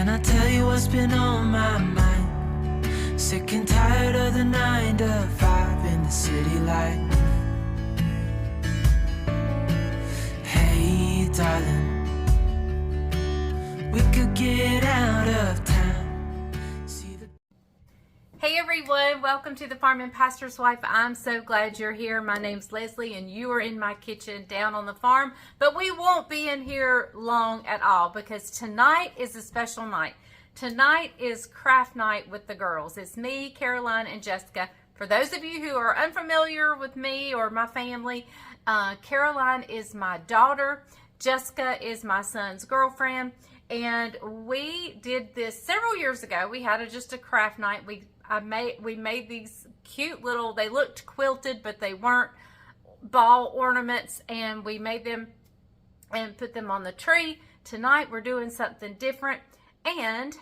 Can I tell you what's been on my mind? Sick and tired of the 9 to 5 in the city life. Hey darling, we could get out of town. Hey everyone, welcome to the Farm and Pastor's Wife. I'm so glad you're here. My name's Leslie and you are in my kitchen down on the farm, but we won't be in here long at all because tonight is a special night. Tonight is craft night with the girls. It's me, Caroline, and Jessica. For those of you who are unfamiliar with me or my family, Caroline is my daughter. Jessica is my son's girlfriend. And we did this several years ago. We had just a craft night. We made these cute little, they looked quilted, but they weren't, ball ornaments, and we made them and put them on the tree. Tonight we're doing something different, and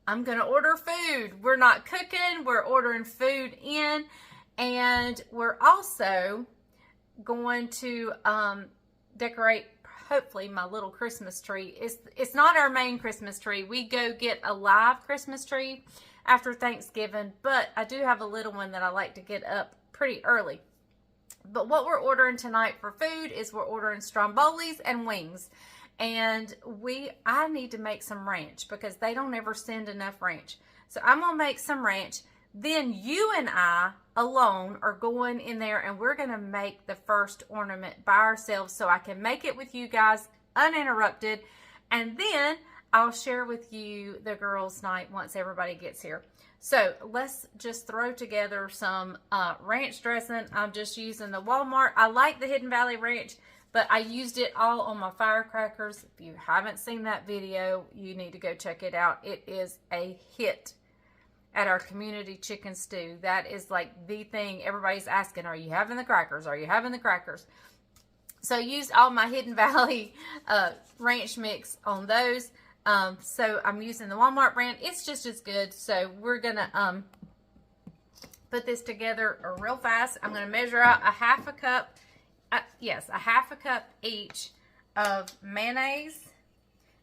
I'm gonna order food. We're not cooking, we're ordering food in, and we're also going to decorate hopefully my little Christmas tree. It's not our main Christmas tree. We go get a live Christmas tree after Thanksgiving, but I do have a little one that I like to get up pretty early. But what we're ordering tonight for food is we're ordering strombolis and wings. And I need to make some ranch because they don't ever send enough ranch. So I'm gonna make some ranch. Then you and I alone are going in there and we're gonna make the first ornament by ourselves so I can make it with you guys uninterrupted. And then I'll share with you the girls' night once everybody gets here. So let's just throw together some ranch dressing. I'm just using the Walmart. I like the Hidden Valley Ranch, but I used it all on my firecrackers. If you haven't seen that video, you need to go check it out. It is a hit at our community chicken stew. That is like the thing everybody's asking, are you having the crackers? Are you having the crackers? So I used all my Hidden Valley ranch mix on those. So I'm using the Walmart brand. It's just as good. So we're gonna put this together real fast. I'm gonna measure out a half a cup, a half a cup each of mayonnaise.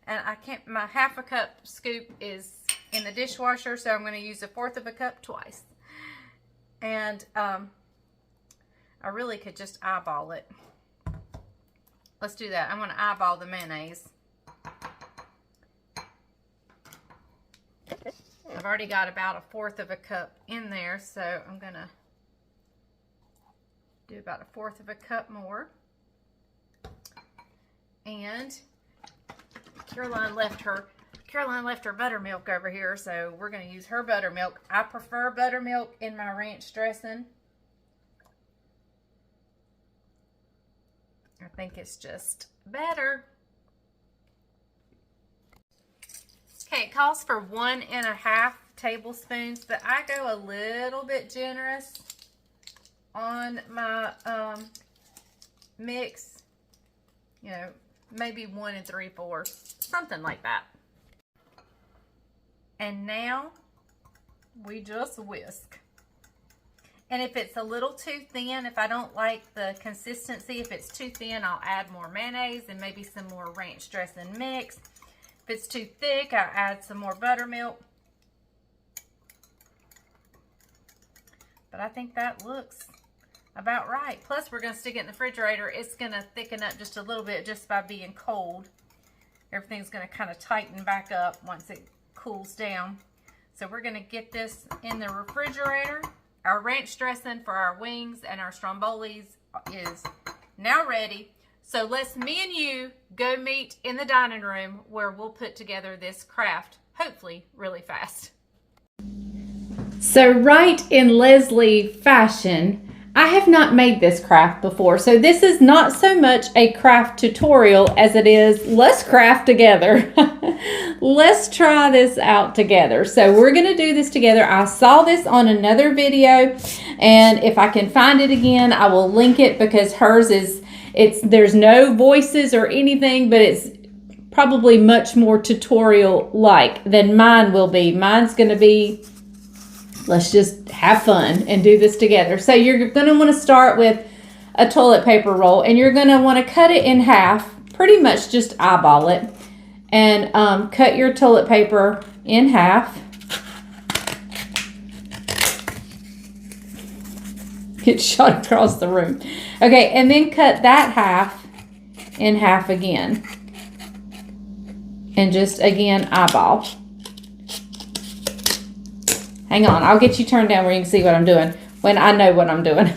And my half a cup scoop is in the dishwasher, so I'm gonna use 1/4 of a cup twice. And I really could just eyeball it. Let's do that. I'm gonna eyeball the mayonnaise. I've already got about 1/4 of a cup in there, so I'm gonna do about 1/4 of a cup more. And Caroline left her buttermilk over here, so we're gonna use her buttermilk. I prefer buttermilk in my ranch dressing. I think it's just better. Okay, it calls for 1½ tablespoons, but I go a little bit generous on my mix. You know, maybe 1 3/4, something like that. And now we just whisk. And if it's a little too thin, if I don't like the consistency, if it's too thin, I'll add more mayonnaise and maybe some more ranch dressing mix. If it's too thick, I'll add some more buttermilk. But I think that looks about right. Plus, we're going to stick it in the refrigerator. It's going to thicken up just a little bit just by being cold. Everything's going to kind of tighten back up once it cools down. So we're going to get this in the refrigerator. Our ranch dressing for our wings and our strombolis is now ready. So let's me and you go meet in the dining room where we'll put together this craft, hopefully really fast. So right in Leslie fashion, I have not made this craft before. So this is not so much a craft tutorial as it is, let's craft together. Let's try this out together. So we're gonna do this together. I saw this on another video, and if I can find it again, I will link it because hers is, there's no voices or anything, but it's probably much more tutorial-like than mine will be. Mine's gonna be, let's just have fun and do this together. So you're gonna wanna start with a toilet paper roll, and you're gonna wanna cut it in half, pretty much just eyeball it. and cut your toilet paper in half. It shot across the room. Okay, and then cut that half in half again. And just, again, eyeball. Hang on, I'll get you turned down where you can see what I'm doing when I know what I'm doing.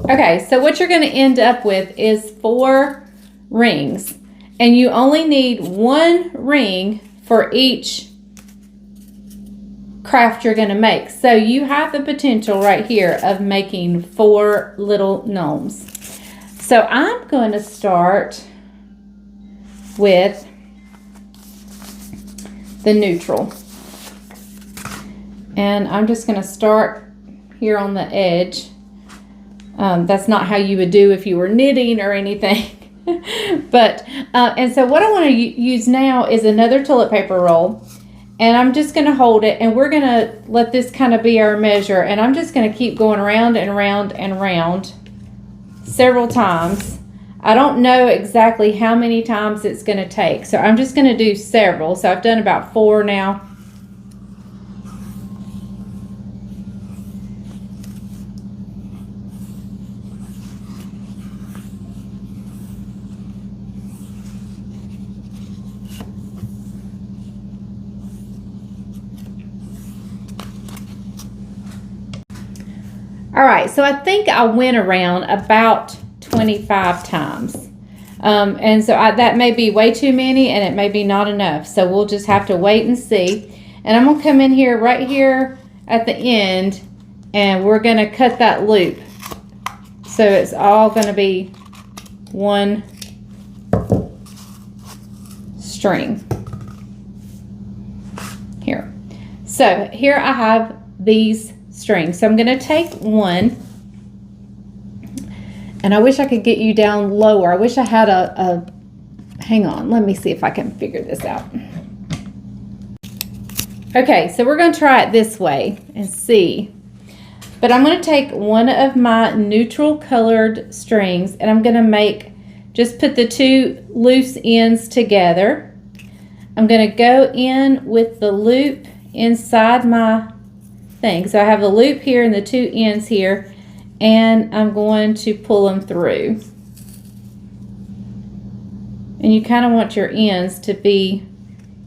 Okay, so what you're going to end up with is 4 rings. And you only need 1 ring for each craft you're going to make. So you have the potential right here of making 4 little gnomes. So I'm going to start with the neutral. And I'm just going to start here on the edge. That's not how you would do if you were knitting or anything. But, and so what I want to use now is another toilet paper roll. And I'm just going to hold it, and we're going to let this kind of be our measure. And I'm just going to keep going around and around and around several times. I don't know exactly how many times it's going to take. So I'm just going to do several. So I've done about 4 now. All right, so I think I went around about 25 times. And so that may be way too many, and it may be not enough. So we'll just have to wait and see. And I'm going to come in here, right here at the end, and we're going to cut that loop. So it's all going to be one string. Here. So here I have these strings. So I'm going to take one, and I wish I could get you down lower. I wish I had hang on, let me see if I can figure this out. Okay, so we're going to try it this way and see. But I'm going to take one of my neutral colored strings, and I'm going to just put the 2 loose ends together. I'm going to go in with the loop inside my thing. So I have the loop here and the 2 ends here, and I'm going to pull them through. And you kind of want your ends to be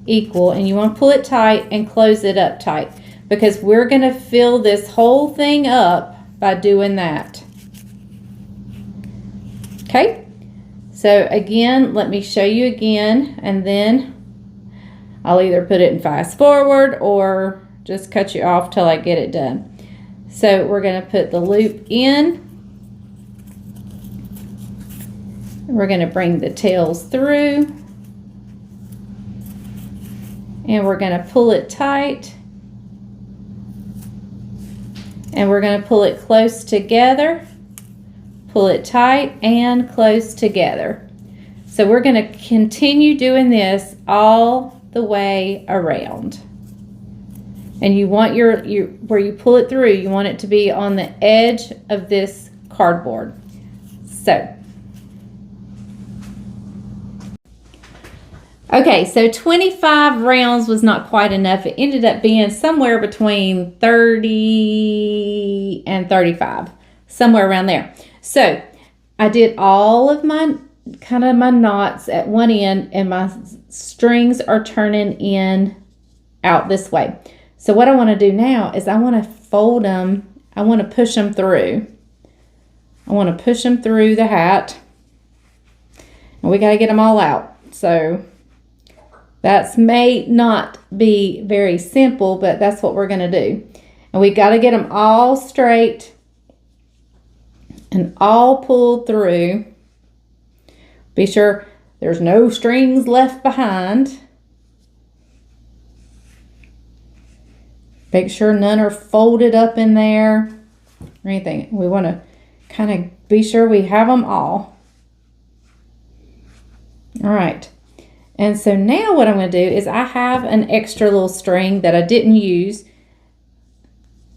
equal, and you want to pull it tight and close it up tight, because we're going to fill this whole thing up by doing that. Okay, so again, let me show you again, and then I'll either put it in fast forward or just cut you off till I get it done. So we're going to put the loop in. We're going to bring the tails through. And we're going to pull it tight. And we're going to pull it close together. Pull it tight and close together. So we're going to continue doing this all the way around. And you want where you pull it through, you want it to be on the edge of this cardboard. So, okay, so 25 rounds was not quite enough. It ended up being somewhere between 30 and 35, somewhere around there. So I did all of my my knots at one end, and my strings are turning out this way. So what I want to do now is I want to fold them. I want to push them through. I want to push them through the hat. And we got to get them all out. So that may not be very simple, but that's what we're going to do. And we got to get them all straight and all pulled through. Be sure there's no strings left behind. Make sure none are folded up in there or anything. We want to kind of be sure we have them all. All right. And so now what I'm going to do is I have an extra little string that I didn't use.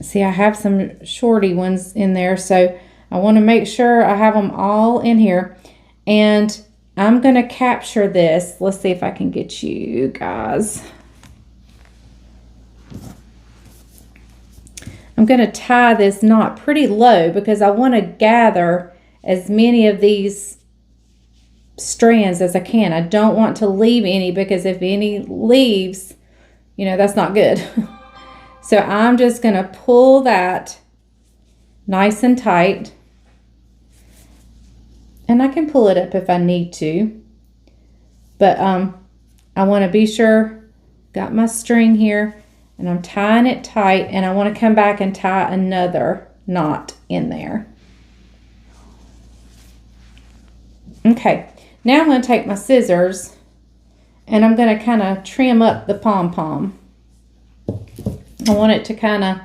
See, I have some shorty ones in there, so I want to make sure I have them all in here. And I'm going to capture this. Let's see if I can get you guys. I'm going to tie this knot pretty low because I want to gather as many of these strands as I can. I don't want to leave any, because if any leaves, you know, that's not good. So I'm just going to pull that nice and tight. And I can pull it up if I need to. But I want to be sure, got my string here, and I'm tying it tight, and I want to come back and tie another knot in there. Okay, now I'm going to take my scissors and I'm going to kind of trim up the pom-pom. I want it to kind of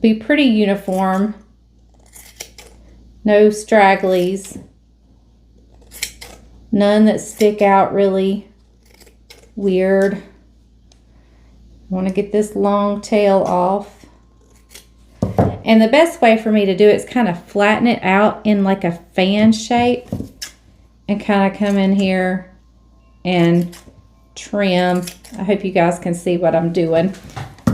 be pretty uniform. No stragglies. None that stick out really weird. I want to get this long tail off. And the best way for me to do it is kind of flatten it out in like a fan shape and kind of come in here and trim. I hope you guys can see what I'm doing.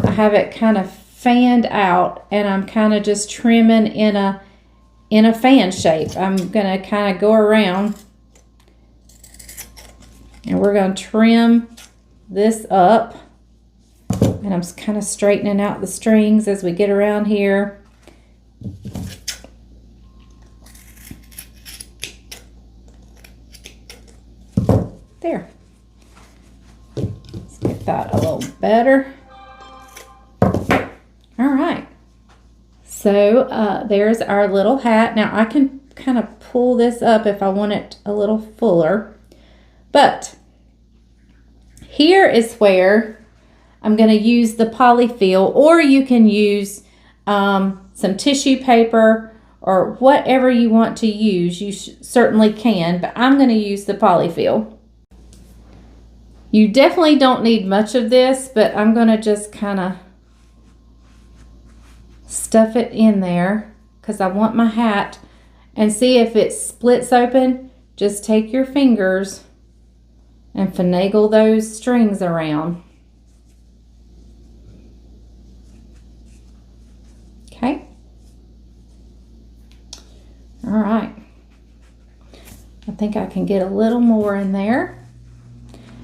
I have it kind of fanned out and I'm kind of just trimming in a fan shape. I'm going to kind of go around and we're going to trim this up. And I'm kind of straightening out the strings as we get around here. There. Let's get that a little better. All right. So there's our little hat. Now I can kind of pull this up if I want it a little fuller. But here is where I'm going to use the polyfill, or you can use some tissue paper or whatever you want to use. You certainly can, but I'm going to use the polyfill. You definitely don't need much of this, but I'm going to just kind of stuff it in there because I want my hat. And see if it splits open, just take your fingers and finagle those strings around. Okay. All right. I think I can get a little more in there.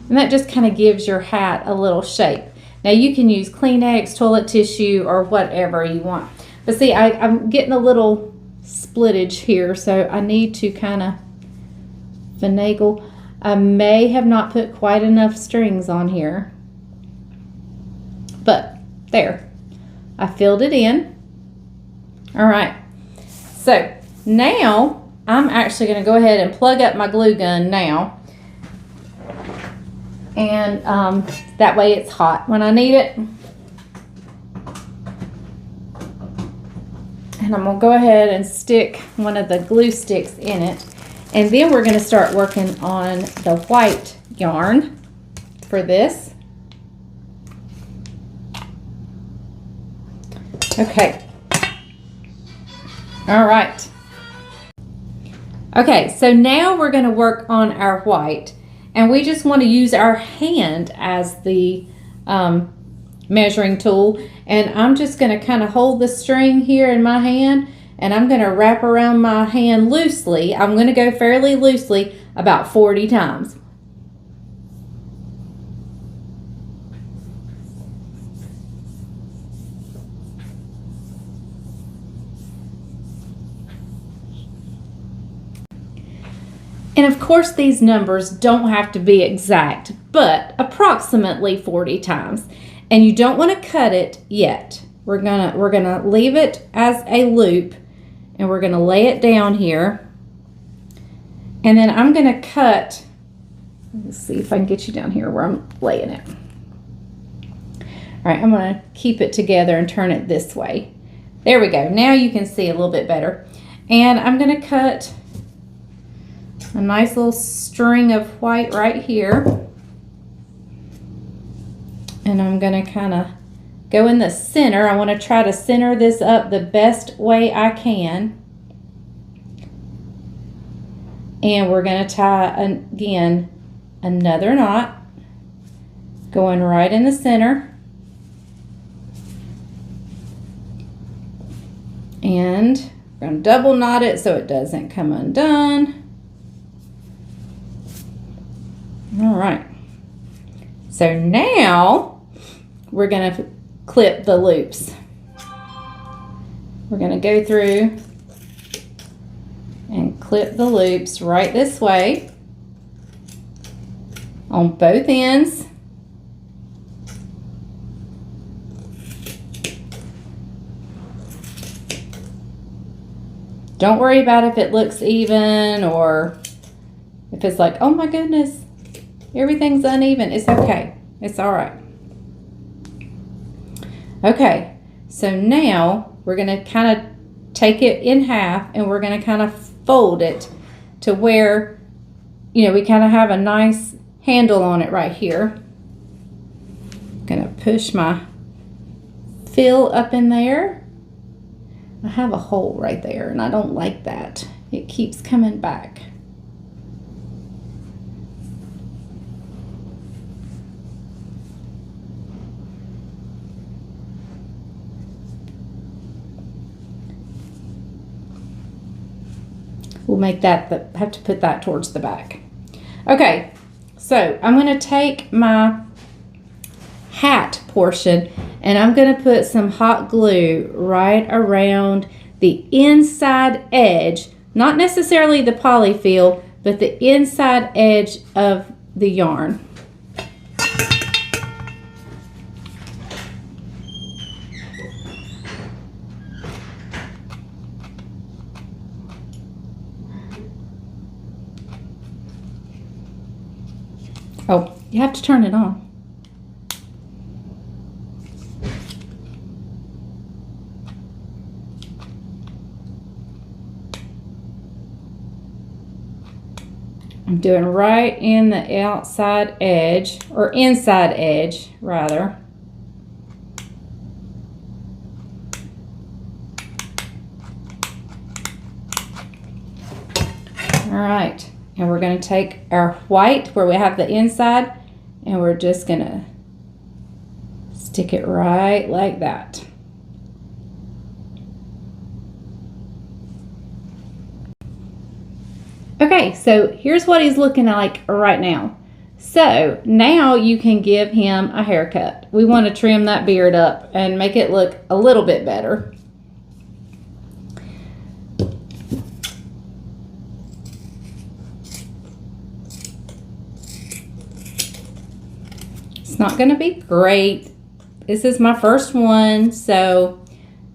And that just kind of gives your hat a little shape. Now you can use Kleenex, toilet tissue, or whatever you want. But see, I'm getting a little splittage here, so I need to kind of finagle. I may have not put quite enough strings on here. But there. I filled it in. All right, so now I'm actually going to go ahead and plug up my glue gun now. And that way it's hot when I need it. And I'm going to go ahead and stick one of the glue sticks in it. And then we're going to start working on the white yarn for this. Okay. All right. Okay, so now we're going to work on our white, and we just want to use our hand as the measuring tool, and I'm just going to kind of hold the string here in my hand, and I'm going to wrap around my hand loosely. I'm going to go fairly loosely about 40 times. And of course these numbers don't have to be exact, but approximately 40 times. And you don't want to cut it yet. We're gonna leave it as a loop, and we're gonna lay it down here. And then I'm gonna cut, let's see if I can get you down here where I'm laying it. All right, I'm gonna keep it together and turn it this way. There we go. Now you can see a little bit better. And I'm gonna cut a nice little string of white right here. And I'm going to kind of go in the center. I want to try to center this up the best way I can. And we're going to tie, again, another knot going right in the center. And we're going to double knot it so it doesn't come undone. All right. So now we're going to clip the loops. We're going to go through and clip the loops right this way on both ends. Don't worry about if it looks even or if it's like, oh my goodness, everything's uneven. It's okay. It's all right. Okay, so now we're going to kind of take it in half and we're going to kind of fold it to where, you know, we kind of have a nice handle on it right here. I'm going to push my fill up in there. I have a hole right there and I don't like that. It keeps coming back. We'll make that, have to put that towards the back. Okay, so I'm going to take my hat portion and I'm going to put some hot glue right around the inside edge, not necessarily the polyfill, but the inside edge of the yarn. Oh, you have to turn it on. I'm doing right in the outside edge, or inside edge, rather. All right. And we're going to take our white where we have the inside and we're just going to stick it right like that. Okay, so here's what he's looking like right now. So now you can give him a haircut. We want to trim that beard up and make it look a little bit better. It's not going to be great. This is my first one, so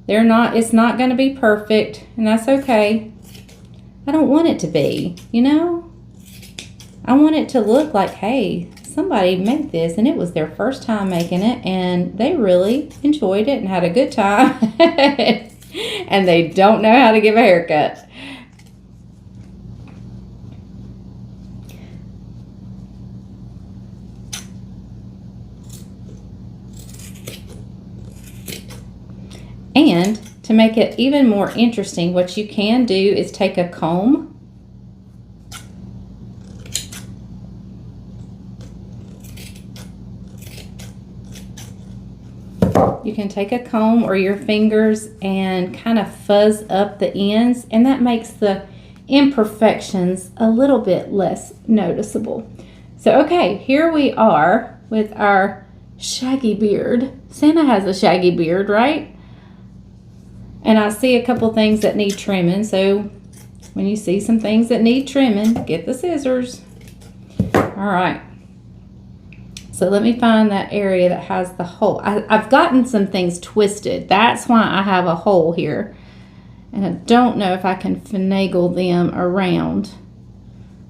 it's not going to be perfect, and that's okay. I don't want it to be, you know? I want it to look like, hey, somebody made this and it was their first time making it and they really enjoyed it and had a good time and they don't know how to give a haircut. And to make it even more interesting, what you can do is take a comb or your fingers and kind of fuzz up the ends, and that makes the imperfections a little bit less noticeable. So okay, here we are with our shaggy beard. Santa has a shaggy beard, right? And I see a couple things that need trimming, so when you see some things that need trimming, get the scissors. All right. So let me find that area that has the hole. I've gotten some things twisted. That's why I have a hole here. And I don't know if I can finagle them around.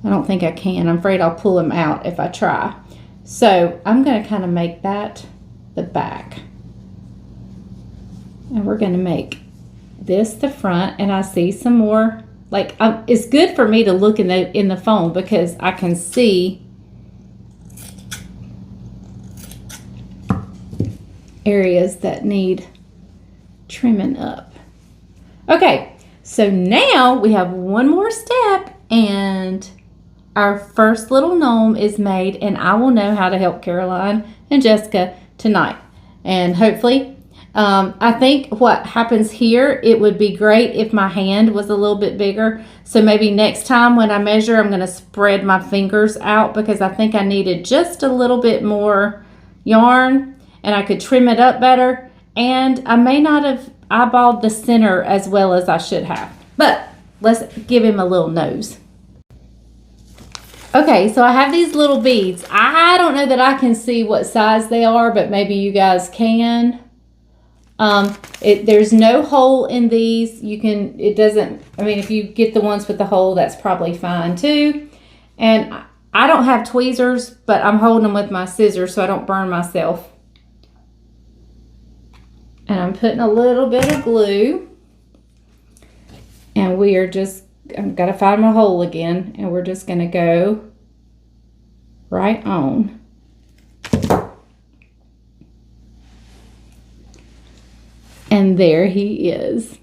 I don't think I can. I'm afraid I'll pull them out if I try. So I'm going to kind of make that the back. And we're going to make this the front, and I see some more like it's good for me to look in the phone because I can see areas that need trimming up. Okay, so now we have one more step and our first little gnome is made, and I will know how to help Caroline and Jessica tonight. And hopefully, I think what happens here, it would be great if my hand was a little bit bigger. So maybe next time when I measure, I'm going to spread my fingers out because I think I needed just a little bit more yarn and I could trim it up better. And I may not have eyeballed the center as well as I should have. But let's give him a little nose. Okay, so I have these little beads. I don't know that I can see what size they are, but maybe you guys can. There's no hole in these. If you get the ones with the hole, that's probably fine too. And I don't have tweezers, but I'm holding them with my scissors so I don't burn myself. And I'm putting a little bit of glue. And I've got to find my hole again. And we're just going to go right on. And there he is.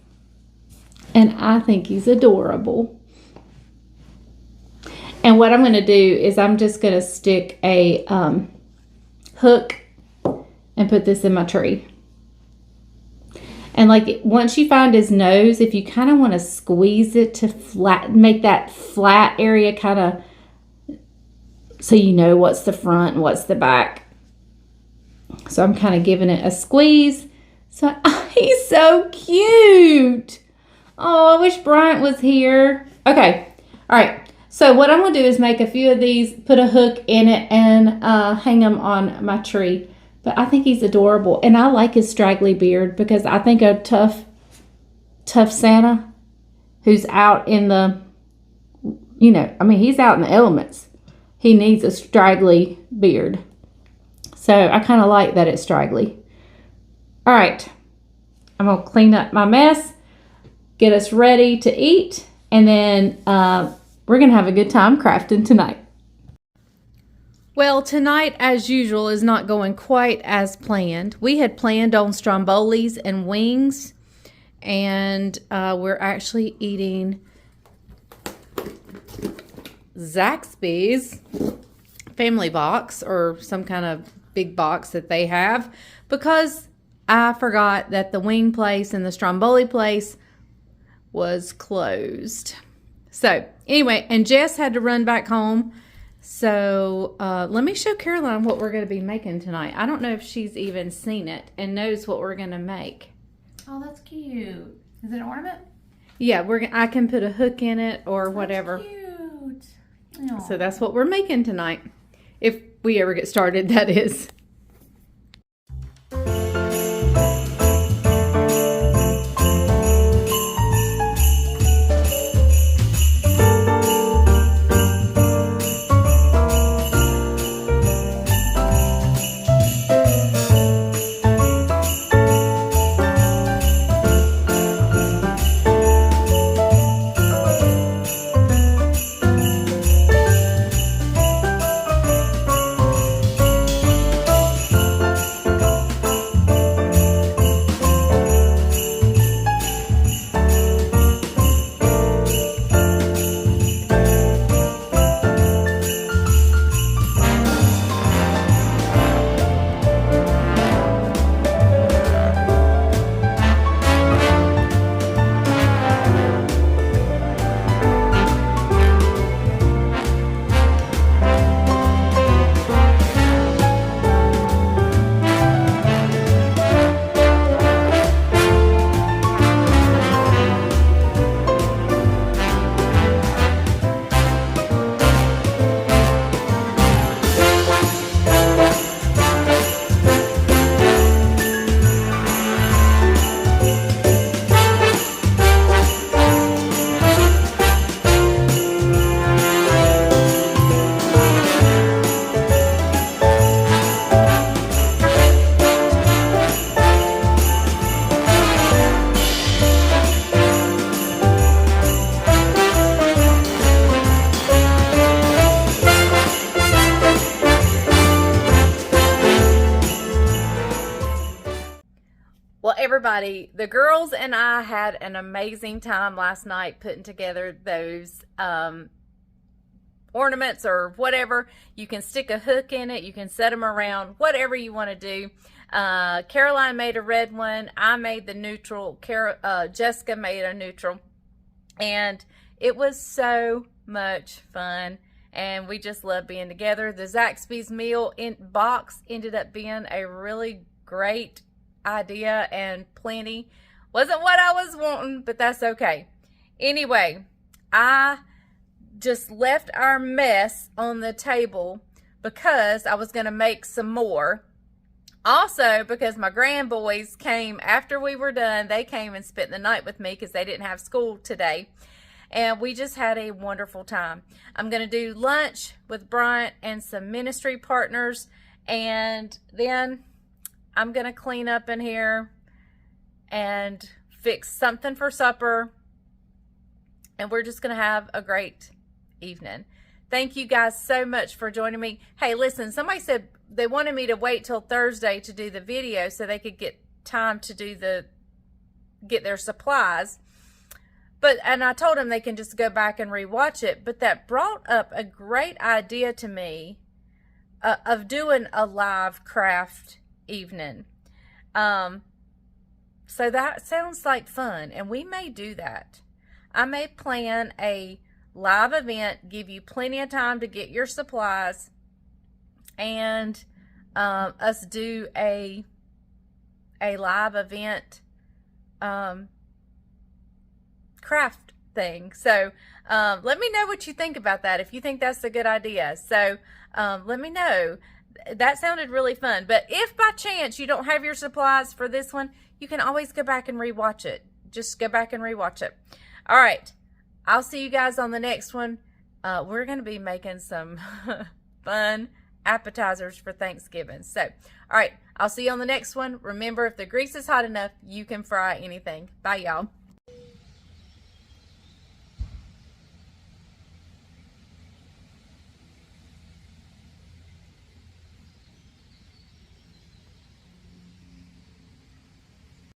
And I think he's adorable. And what I'm going to do is I'm just going to stick a hook and put this in my tree. And like once you find his nose, if you kind of want to squeeze it to make that flat area kind of so you know what's the front and what's the back. So I'm kind of giving it a squeeze. So he's so cute. Oh, I wish Bryant was here. Okay. All right. So what I'm going to do is make a few of these, put a hook in it, and hang them on my tree. But I think he's adorable. And I like his straggly beard because I think a tough Santa who's out in the, he's out in the elements. He needs a straggly beard. So I kind of like that it's straggly. All right. I'm going to clean up my mess, get us ready to eat, and then we're going to have a good time crafting tonight. Well, tonight, as usual, is not going quite as planned. We had planned on strombolis and wings, and we're actually eating Zaxby's family box or some kind of big box that they have because I forgot that the wing place and the stromboli place was closed. So anyway, and Jess had to run back home. So let me show Caroline what we're going to be making tonight. I don't know if she's even seen it and knows what we're going to make. Oh, that's cute. Is it an ornament? Yeah, I can put a hook in it or whatever. That's cute. So that's what we're making tonight. If we ever get started, that is. everybody. The girls and I had an amazing time last night putting together those ornaments or whatever. You can stick a hook in it. You can set them around, whatever you want to do. Caroline made a red one. I made the neutral. Jessica made a neutral. And it was so much fun. And we just love being together. The Zaxby's meal box ended up being a really great idea and plenty. Wasn't what I was wanting, but that's okay. Anyway, I just left our mess on the table because I was going to make some more. Also, because my grandboys came after we were done. They came and spent the night with me because they didn't have school today. And we just had a wonderful time. I'm going to do lunch with Bryant and some ministry partners. And then I'm going to clean up in here and fix something for supper. And we're just going to have a great evening. Thank you guys so much for joining me. Hey, listen, somebody said they wanted me to wait till Thursday to do the video so they could get time to get their supplies. And I told them they can just go back and rewatch it. But that brought up a great idea to me of doing a live craft evening. So that sounds like fun, and we may do that. I may plan a live event, give you plenty of time to get your supplies, and us do a live event craft thing. So let me know what you think about that, if you think that's a good idea. So let me know. That sounded really fun. But if by chance you don't have your supplies for this one, you can always go back and rewatch it. Just go back and rewatch it. All right, I'll see you guys on the next one. We're going to be making some fun appetizers for Thanksgiving. So, all right, I'll see you on the next one. Remember, if the grease is hot enough, you can fry anything. Bye, y'all.